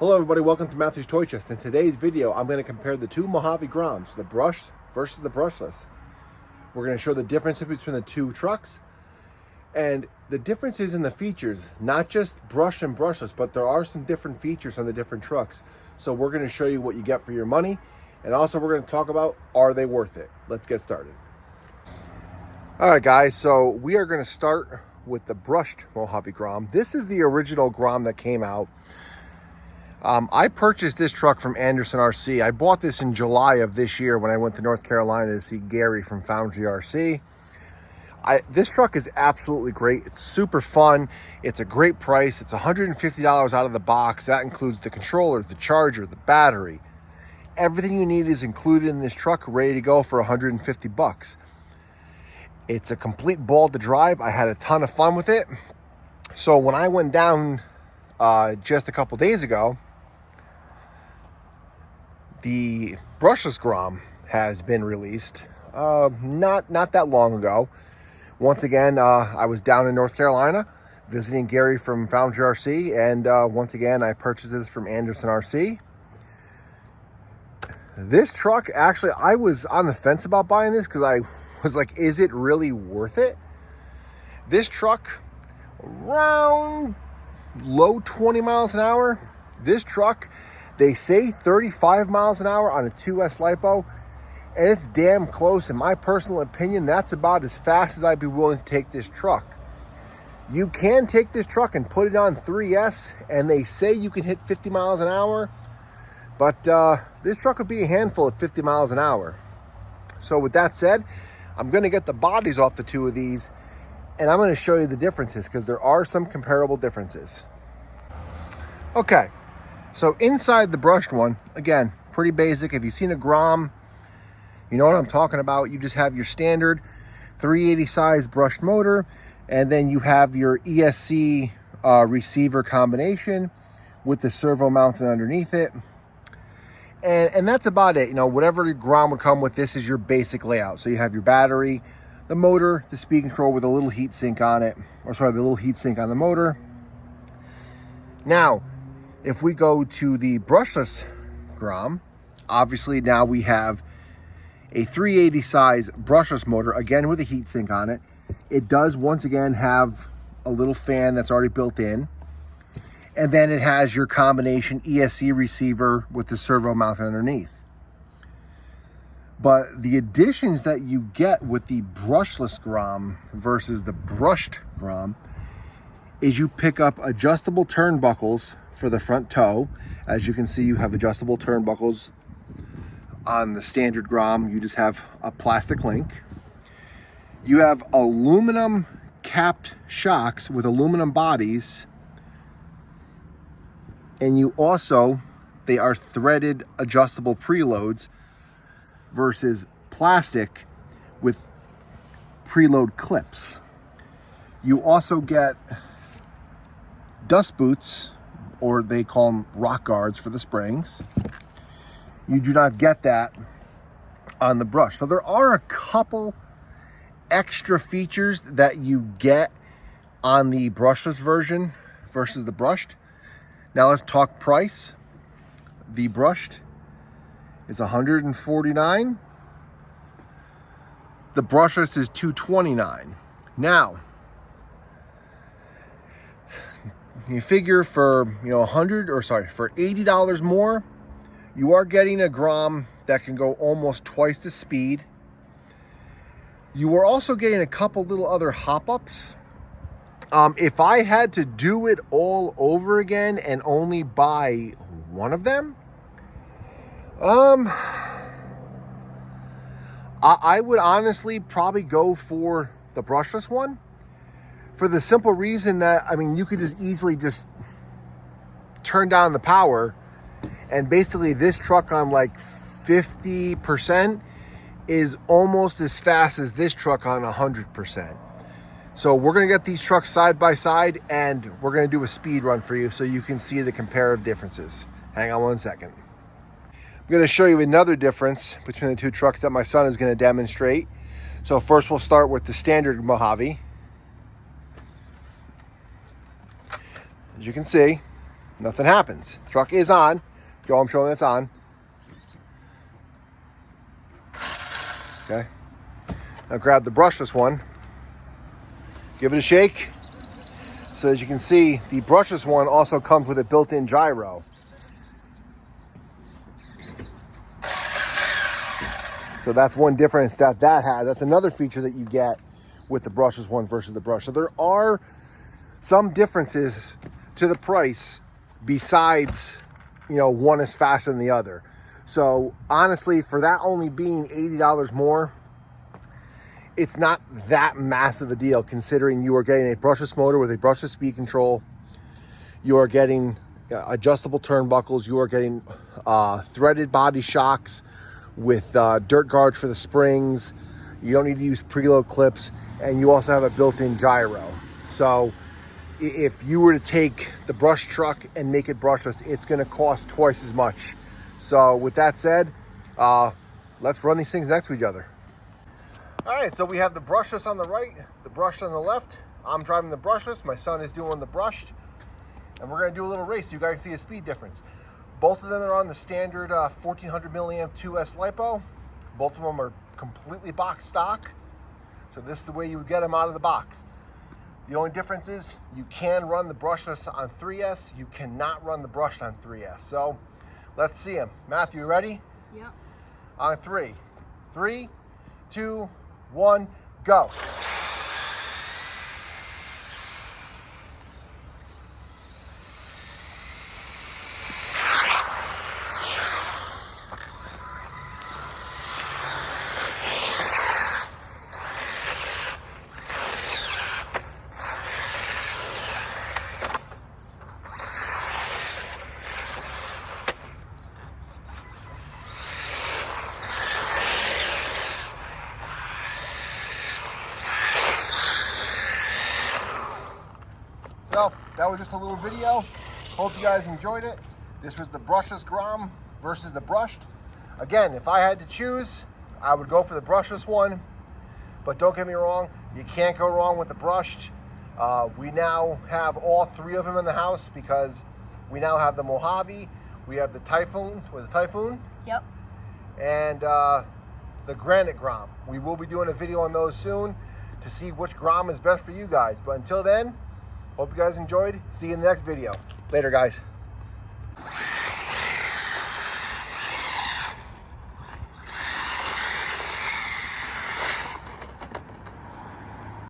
Hello everybody, welcome to Matthew's Toy Chest. In today's video, I'm going to compare the two Mojave Groms, the brushed versus the brushless. We're going to show the differences between the two trucks, and the differences in the features, not just brush and brushless, but there are some different features on the different trucks. So we're going to show you what you get for your money, and also we're going to talk about, are they worth it? Let's get started. All right guys, so we are going to start with the brushed Mojave Grom. This is the original Grom that came out. I purchased this truck from Anderson RC. I bought this in July of this year when I went to North Carolina to see Gary from Foundry RC. This truck is absolutely great. It's super fun. It's a great price. It's $150 out of the box. That includes the controller, the charger, the battery. Everything you need is included in this truck, ready to go for 150 bucks. It's a complete ball to drive. I had a ton of fun with it. So when I went down just a couple days ago, the brushless Grom has been released not that long ago. Once again, I was down in North Carolina visiting Gary from Foundry RC, and once again, I purchased this from Anderson RC. This truck, actually, I was on the fence about buying this because I was like, is it really worth it? This truck, around low 20 miles an hour. This truck, they say 35 miles an hour on a 2S LiPo, and it's damn close. In my personal opinion, that's about as fast as I'd be willing to take this truck. You can take this truck and put it on 3S, and they say you can hit 50 miles an hour, but this truck would be a handful at 50 miles an hour. So with that said, I'm going to get the bodies off the two of these, and I'm going to show you the differences because there are some comparable differences. Okay, so inside the brushed one, again, pretty basic. If you've seen a Grom, you know what I'm talking about. You just have your standard 380 size brushed motor, and then you have your ESC receiver combination with the servo mounted underneath it. And that's about it. You know, whatever the Grom would come with, this is your basic layout. So you have your battery, the motor, the speed control with a little heat sink on it, or sorry, the little heat sink on the motor. Now, if we go to the brushless Grom, obviously now we have a 380 size brushless motor, again with a heat sink on it. It does once again have a little fan that's already built in. And then it has your combination ESC receiver with the servo mount underneath. But the additions that you get with the brushless Grom versus the brushed Grom is you pick up adjustable turnbuckles for the front toe. As you can see, you have adjustable turnbuckles. On the standard Grom, you just have a plastic link. You have aluminum capped shocks with aluminum bodies. And you also, they are threaded adjustable preloads versus plastic with preload clips. You also get dust boots, or they call them rock guards for the springs. You do not get that on the brush. So there are a couple extra features that you get on the brushless version versus the brushed. Now let's talk price. The brushed is $149. The brushless is $229. Now, you figure for for $80 more, you are getting a Grom that can go almost twice the speed. You are also getting a couple little other hop-ups. If I had to do it all over again and only buy one of them, I would honestly probably go for the brushless one, for the simple reason that, I mean, you could just easily just turn down the power, and basically this truck on like 50% is almost as fast as this truck on 100%. So we're going to get these trucks side by side, and we're going to do a speed run for you so you can see the comparative differences. Hang on one second. I'm going to show you another difference between the two trucks that my son is going to demonstrate. So first we'll start with the standard Mojave. As you can see, Nothing happens. Truck is on. Yo, I'm showing it's on. Okay. Now grab the brushless one. Give it a shake. So as you can see, the brushless one also comes with a built-in gyro. So that's one difference that has. That's another feature that you get with the brushless one versus the brush. So there are some differences to the price besides, you know, one is faster than the other. So honestly, for that only being $80 more, it's not that massive a deal considering you are getting a brushless motor with a brushless speed control. You are getting adjustable turnbuckles. You are getting threaded body shocks with dirt guards for the springs. You don't need to use preload clips, and you also have a built-in gyro. So if you were to take the brush truck and make it brushless, it's going to cost twice as much. So with that said, let's run these things next to each other. All right, so we have the brushless on the right, the brushed on the left. I'm driving the brushless. My son is doing the brushed, and we're going to do a little race so you guys can see a speed difference. Both of them are on the standard 1400 milliamp 2S LiPo. Both of them are completely box stock. So this is the way you would get them out of the box. The only difference is you can run the brushless on 3S. You cannot run the brushed on 3S. So let's see them. Matthew, you ready? Yep. On 3. 3, 2, 1, go. So that was just a little video. Hope you guys enjoyed it. This was the brushless grom versus the brushed. Again, if I had to choose, I would go for the brushless one. But don't get me wrong, you can't go wrong with the brushed. We now have all three of them in the house because we now have the Mojave, we have the Typhoon, Yep. and the Granite Grom. We will be doing a video on those soon to see which Grom is best for you guys. But until then, hope you guys enjoyed. See you in the next video. Later, guys.